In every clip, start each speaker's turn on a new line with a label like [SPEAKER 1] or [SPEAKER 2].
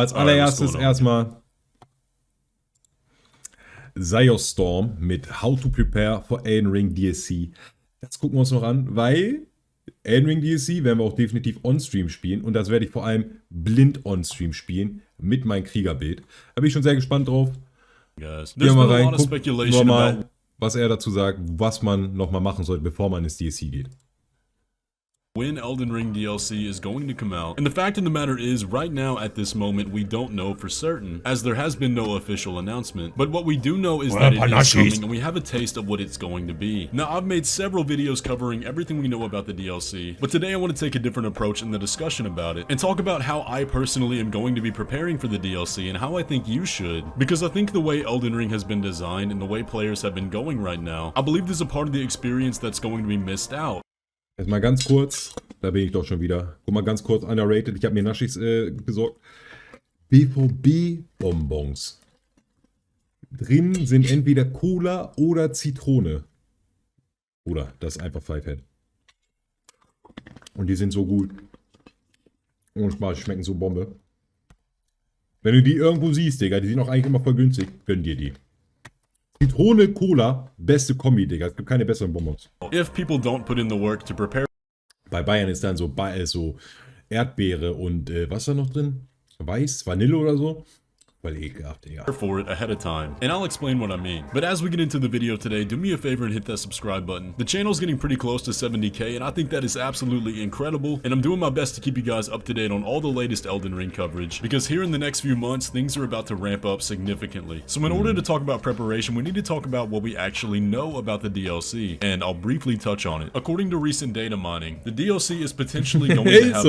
[SPEAKER 1] als allererstes erstmal Ziostorm mit How to Prepare for Elden Ring DLC. Das gucken wir uns noch an, weil Elden Ring DLC werden wir auch definitiv on-stream spielen und das werde ich vor allem blind on-stream spielen mit meinem Kriegerbild. Da bin ich schon sehr gespannt drauf. Gehen wir mal rein, gucken wir mal, was er dazu sagt, was man nochmal machen sollte, bevor man ins DLC geht.
[SPEAKER 2] When Elden Ring DLC is going to come out. And the fact of the matter is, right now at this moment, we don't know for certain, as there has been no official announcement. But what we do know is that it is coming, and we have a taste of what it's going to be. Now, I've made several videos covering everything we know about the DLC, but today I want to take a different approach in the discussion about it, and talk about how I personally am going to be preparing for the DLC, and how I think you should. Because I think the way Elden Ring has been designed, and the way players have been going right now, I believe there's a part of the experience that's going to be missed out.
[SPEAKER 1] Erstmal ganz kurz, da bin ich doch schon wieder. Guck mal ganz kurz, underrated. Ich habe mir Naschis besorgt. BVB-Bonbons. Drin sind entweder Cola oder Zitrone. Oder das ist einfach Pfeifhead. Und die sind so gut. Ohne Spaß, schmecken so Bombe. Wenn du die irgendwo siehst, Digga, die sind auch eigentlich immer voll günstig, gönn dir die. Zitrone, Cola, beste Kombi, Digga. Es gibt keine besseren Bonbons.
[SPEAKER 2] If people don't put in the work to prepare.
[SPEAKER 1] Bei Bayern ist dann so Erdbeere und was ist da noch drin? Weiß, Vanille oder so? Voll ekelhaft, Digga.
[SPEAKER 2] For it ahead of time, and I'll explain what I mean. But as we get into the video today, do me a favor and hit that subscribe button. The channel's getting pretty close to 70k, and I think that is absolutely incredible, and I'm doing my best to keep you guys up to date on all the latest Elden Ring coverage, because here in the next few months, things are about to ramp up significantly. So in order to talk about preparation, we need to talk about what we actually know about the DLC, and I'll briefly touch on it. According to recent data mining, the DLC is potentially going to have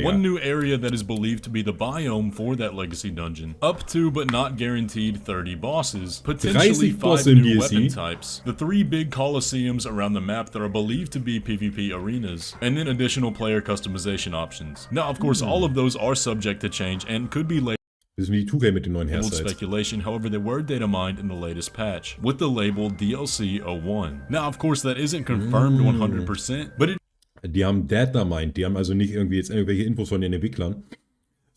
[SPEAKER 2] one new area that is believed to be the biome for that legacy dungeon, up to but not guaranteed 30 bosses, potentially 5 new weapon types, the 3 big coliseums around the map that are believed to be PvP arenas, and then additional player customization options. Now, of course, all of those are subject to change and could be labeled speculation. However, they were data mined in the latest patch with the label DLC 01. Now, of course, that isn't confirmed 100%, but it.
[SPEAKER 1] Die haben Data mined, die haben also nicht irgendwie jetzt irgendwelche Infos von den Entwicklern,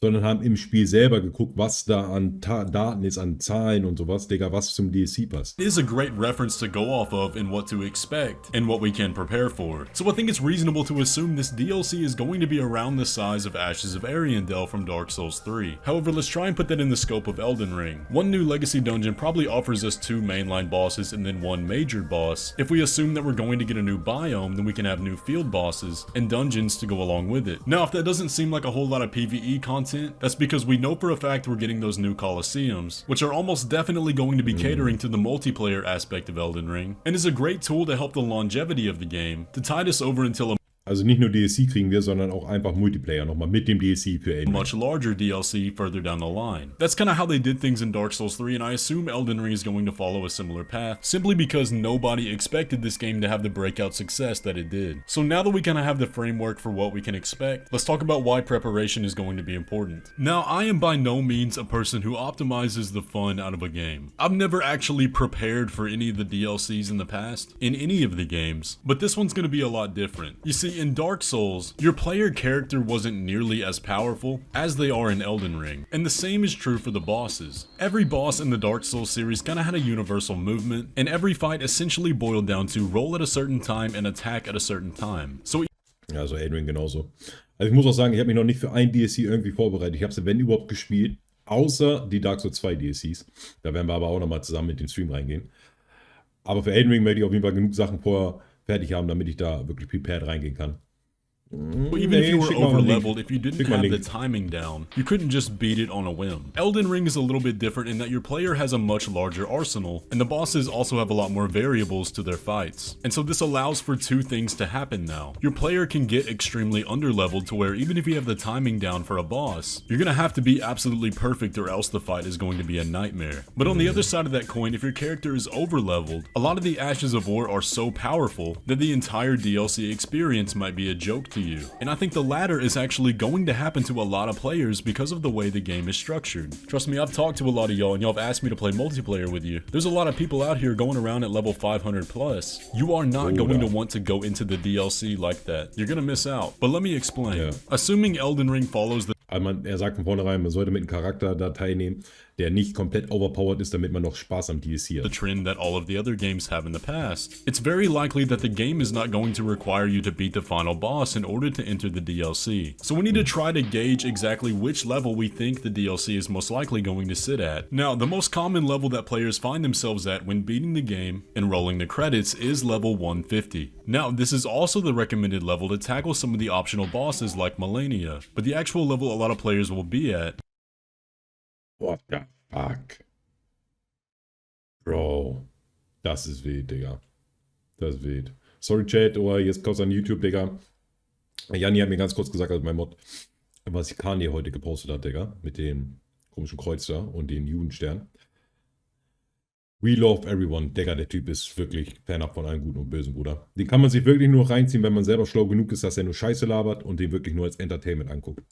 [SPEAKER 1] sondern haben im Spiel selber geguckt, was da an Daten ist, an Zahlen und sowas, Digga, was zum DLC passt.
[SPEAKER 2] It is a great reference to go off of in what to expect and what we can prepare for. So I think it's reasonable to assume this DLC is going to be around the size of Ashes of Ariandel from Dark Souls 3. However, let's try and put that in the scope of Elden Ring. One new legacy dungeon probably offers us 2 mainline bosses and then 1 major boss. If we assume that we're going to get a new biome, then we can have new field bosses and dungeons to go along with it. Now, if that doesn't seem like a whole lot of PvE content, that's because we know for a fact we're getting those new coliseums, which are almost definitely going to be catering to the multiplayer aspect of Elden Ring, and is a great tool to help the longevity of the game, to tide us over until a
[SPEAKER 1] Also nicht nur DLC kriegen wir, sondern auch einfach Multiplayer nochmal mit dem DLC für Elden Ring.
[SPEAKER 2] Much larger DLC further down the line. That's kind of how they did things in Dark Souls 3, and I assume Elden Ring is going to follow a similar path, simply because nobody expected this game to have the breakout success that it did. So now that we kind of have the framework for what we can expect, let's talk about why preparation is going to be important. Now, I am by no means a person who optimizes the fun out of a game. I've never actually prepared for any of the DLCs in the past, in any of the games, but this one's going to be a lot different. You see, in Dark Souls, your player character wasn't nearly as powerful as they are in Elden Ring, and the same is true for the bosses. Every boss in the Dark Souls series kinda had a universal movement, and every fight essentially boiled down to roll at a certain time and attack at a certain time. So
[SPEAKER 1] ja, also Elden Ring genauso. Also ich muss auch sagen, ich habe mich noch nicht für ein DLC irgendwie vorbereitet. Ich habe sie, wenn überhaupt, gespielt, außer die Dark Souls 2 DLCs. Da werden wir aber auch nochmal zusammen mit dem Stream reingehen. Aber für Elden Ring werde ich auf jeden Fall genug Sachen vorher fertig haben, damit ich da wirklich prepared reingehen kann.
[SPEAKER 2] Even if you were over-leveled, if you didn't have the timing down, you couldn't just beat it on a whim. Elden Ring is a little bit different in that your player has a much larger arsenal, and the bosses also have a lot more variables to their fights. And so this allows for 2 things to happen now. Your player can get extremely under-leveled to where even if you have the timing down for a boss, you're gonna have to be absolutely perfect or else the fight is going to be a nightmare. But on the other side of that coin, if your character is over-leveled, a lot of the Ashes of War are so powerful that the entire DLC experience might be a joke to you. And I think the latter is actually going to happen to a lot of players because of the way the game is structured. Trust me, I've talked to a lot of y'all and y'all have asked me to play multiplayer with you. There's a lot of people out here going around at level 500 plus. You are not going to want to go into the DLC like that. You're gonna miss out. But let me explain. Assuming Elden Ring follows the
[SPEAKER 1] Aber er sagt von vornherein, man sollte mit einem Charakter da teilnehmen, der nicht komplett overpowered ist, damit man noch Spaß am DLC
[SPEAKER 2] the
[SPEAKER 1] hat.
[SPEAKER 2] trend that all of the other games have in the past. It's very likely that the game is not going to require you to beat the final boss in order to enter the DLC. So we need to try to gauge exactly which level we think the DLC is most likely going to sit at. Now, the most common level that players find themselves at when beating the game and rolling the credits is level 150. Now, this is also the recommended level to tackle some of the optional bosses like Millennia, but the actual level a lot of players will be at.
[SPEAKER 1] What the fuck? Bro. Das ist wild, Digga. Das ist wild. Sorry, Chat, oder jetzt kurz an YouTube, Digga. Janni hat mir ganz kurz gesagt, also mein Mod, was Kanye heute gepostet hat, Digga, mit dem komischen Kreuz da und den Judenstern. We love everyone. Digga, der Typ ist wirklich fernab von allen Guten und Bösen, Bruder. Den kann man sich wirklich nur reinziehen, wenn man selber schlau genug ist, dass er nur Scheiße labert und den wirklich nur als Entertainment anguckt.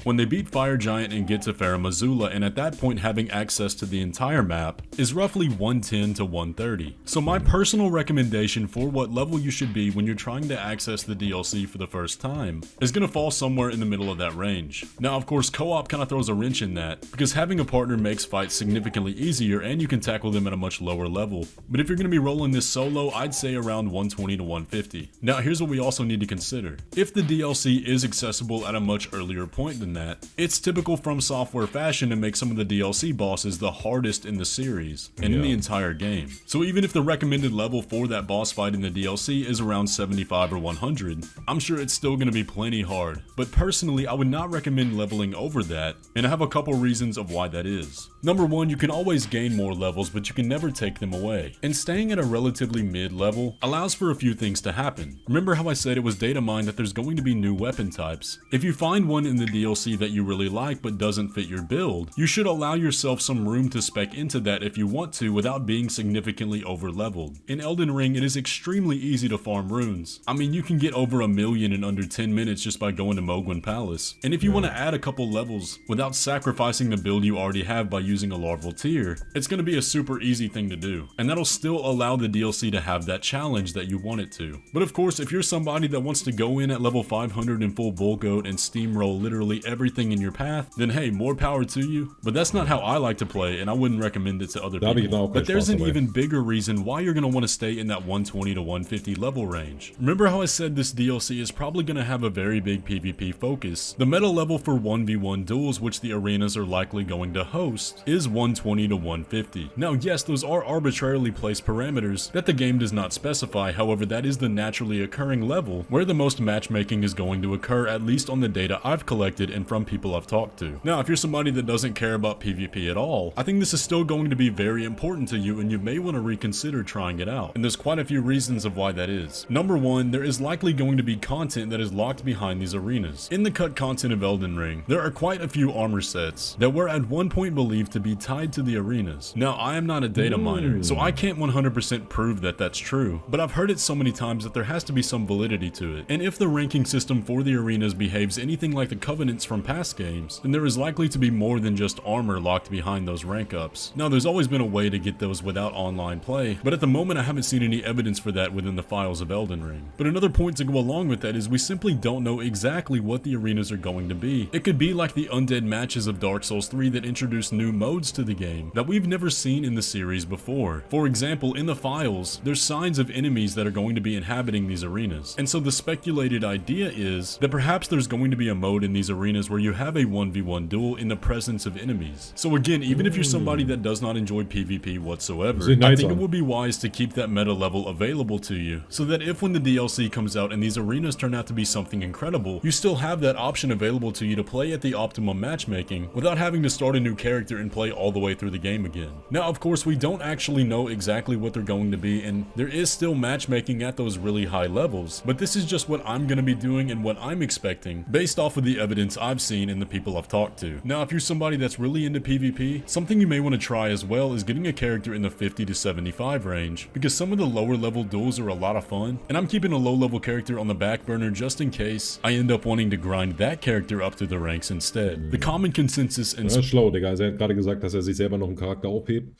[SPEAKER 2] When they beat Fire Giant and get to Farum Azula, and at that point having access to the entire map, is roughly 110 to 130. So my personal recommendation for what level you should be when you're trying to access the DLC for the first time is gonna fall somewhere in the middle of that range. Now of course co-op kinda throws a wrench in that, because having a partner makes fights significantly easier and you can tackle them at a much lower level. But if you're gonna be rolling this solo, I'd say around 120 to 150. Now here's what we also need to consider. If the DLC is accessible at a much earlier point than that, it's typical From Software fashion to make some of the DLC bosses the hardest in the series and in the entire game. So even if the recommended level for that boss fight in the DLC is around 75 or 100, I'm sure it's still going to be plenty hard. But personally, I would not recommend leveling over that, and I have a couple reasons of why that is. Number one, you can always gain more levels, but you can never take them away. And staying at a relatively mid level allows for a few things to happen. Remember how I said it was data mined that there's going to be new weapon types? If you find one in the DLC that you really like but doesn't fit your build, you should allow yourself some room to spec into that if you want to without being significantly over leveled. In Elden Ring, it is extremely easy to farm runes. I mean, you can get over 1 million in under 10 minutes just by going to Mogwin Palace. And if you want to add a couple levels without sacrificing the build you already have by using a larval tier, it's going to be a super easy thing to do. And that'll still allow the DLC to have that challenge that you want it to. But of course, if you're somebody that wants to go in at level 500 in full bull goat and steamroll literally everything in your path, then hey, more power to you. But that's not how I like to play, and I wouldn't recommend it to other people. But there's an even bigger reason why you're going to want to stay in that 120 to 150 level range. Remember how I said this DLC is probably going to have a very big PvP focus? The meta level for 1v1 duels, which the arenas are likely going to host, is 120 to 150. Now yes, those are arbitrarily placed parameters that the game does not specify, however that is the naturally occurring level where the most matchmaking is going to occur, at least on the data I've collected and from people I've talked to. Now if you're somebody that doesn't care about PvP at all, I think this is still going to be very important to you and you may want to reconsider trying it out. And there's quite a few reasons of why that is. Number one, there is likely going to be content that is locked behind these arenas. In the cut content of Elden Ring, there are quite a few armor sets that were at one point believed to be tied to the arenas. Now I am not a data miner, so I can't 100% prove that that's true, but I've heard it so many times that there has to be some validity to it. And if the ranking system for the arenas behaves anything like the covenants from past games, then there is likely to be more than just armor locked behind those rank ups. Now there's always been a way to get those without online play, but at the moment I haven't seen any evidence for that within the files of Elden Ring. But another point to go along with that is we simply don't know exactly what the arenas are going to be. It could be like the undead matches of Dark Souls 3 that introduce new modes to the game that we've never seen in the series before. For example, in the files, there's signs of enemies that are going to be inhabiting these arenas. And so the speculated idea is that perhaps there's going to be a mode in these arenas where you have a 1v1 duel in the presence of enemies. So again, even if you're somebody that does not enjoy PvP whatsoever, I think it would be wise to keep that meta level available to you, so that if when the DLC comes out and these arenas turn out to be something incredible, you still have that option available to you to play at the optimum matchmaking without having to start a new character and play all the way through the game again. Now of course we don't actually know exactly what they're going to be, and there is still matchmaking at those really high levels, but this is just what I'm going to be doing and what I'm expecting based off of the evidence I've seen and the people I've talked to. Now if you're somebody that's really into PvP, something you may want to try as well is getting a character in the 50 to 75 range, because some of the lower level duels are a lot of fun, and I'm keeping a low level character on the back burner just in case I end up wanting to grind that character up through the ranks instead. The common consensus in...
[SPEAKER 1] Das ist schlau, Digga. Also er hat gerade gesagt, dass er sich selber noch einen Charakter aufhebt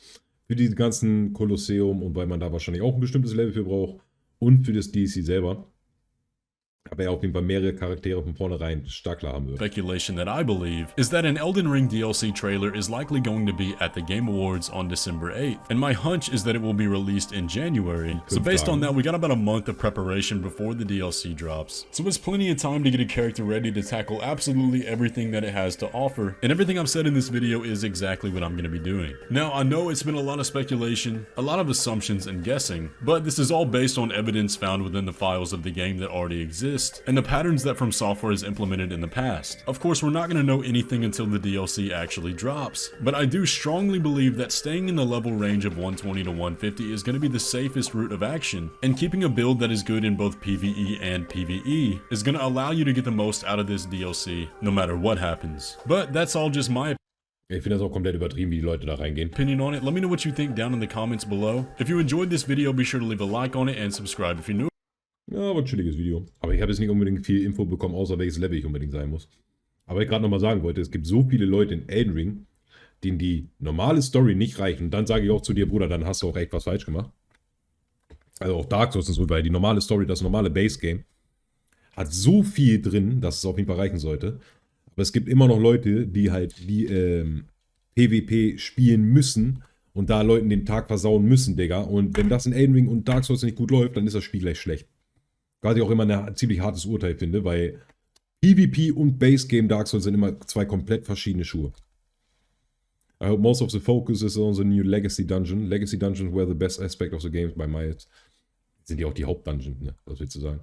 [SPEAKER 1] für die ganzen Kolosseum und weil man da wahrscheinlich auch ein bestimmtes Level für braucht und für das DLC selber. Aber er auf jeden Fall mehrere Charaktere von vornherein stark klar haben wird.
[SPEAKER 2] Speculation that I believe is that an Elden Ring DLC trailer is likely going to be at the Game Awards on December 8th, and my hunch is that it will be released in January. So based on that, we got about a month of preparation before the DLC drops. So it's plenty of time to get a character ready to tackle absolutely everything that it has to offer, and everything I've said in this video is exactly what I'm going to be doing. Now, I know it's been a lot of speculation, a lot of assumptions and guessing, but this is all based on evidence found within the files of the game that already exist, and the patterns that From Software has implemented in the past. Of course, we're not going to know anything until the DLC actually drops, but I do strongly believe that staying in the level range of 120 to 150 is going to be the safest route of action, and keeping a build that is good in both PvE and PvE is going to allow you to get the most out of this DLC, no matter what happens. But that's all just my
[SPEAKER 1] Ich finde das auch komplett übertrieben, wie die Leute da reingehen.
[SPEAKER 2] opinion on it. Let me know what you think down in the comments below. If you enjoyed this video, be sure to leave a like on it and subscribe if you're new.
[SPEAKER 1] Ja, aber ein chilliges Video. Aber ich habe jetzt nicht unbedingt viel Info bekommen, außer welches Level ich unbedingt sein muss. Aber ich gerade nochmal sagen wollte, es gibt so viele Leute in Elden Ring, denen die normale Story nicht reicht. Und dann sage ich auch zu dir, Bruder, dann hast du auch echt was falsch gemacht. Also auch Dark Souls und so, weil die normale Story, das normale Base-Game, hat so viel drin, dass es auf jeden Fall reichen sollte. Aber es gibt immer noch Leute, die halt die PvP spielen müssen und da Leuten den Tag versauen müssen, Digga. Und wenn das in Elden Ring und Dark Souls nicht gut läuft, dann ist das Spiel gleich schlecht. Was ich auch immer ein ziemlich hartes Urteil finde, weil PvP und Base Game Dark Souls sind immer zwei komplett verschiedene Schuhe. I hope most of the focus is on the new Legacy Dungeon. Legacy Dungeons were the best aspect of the game by my... Sind ja auch die Hauptdungeons, ne? Was willst du sagen?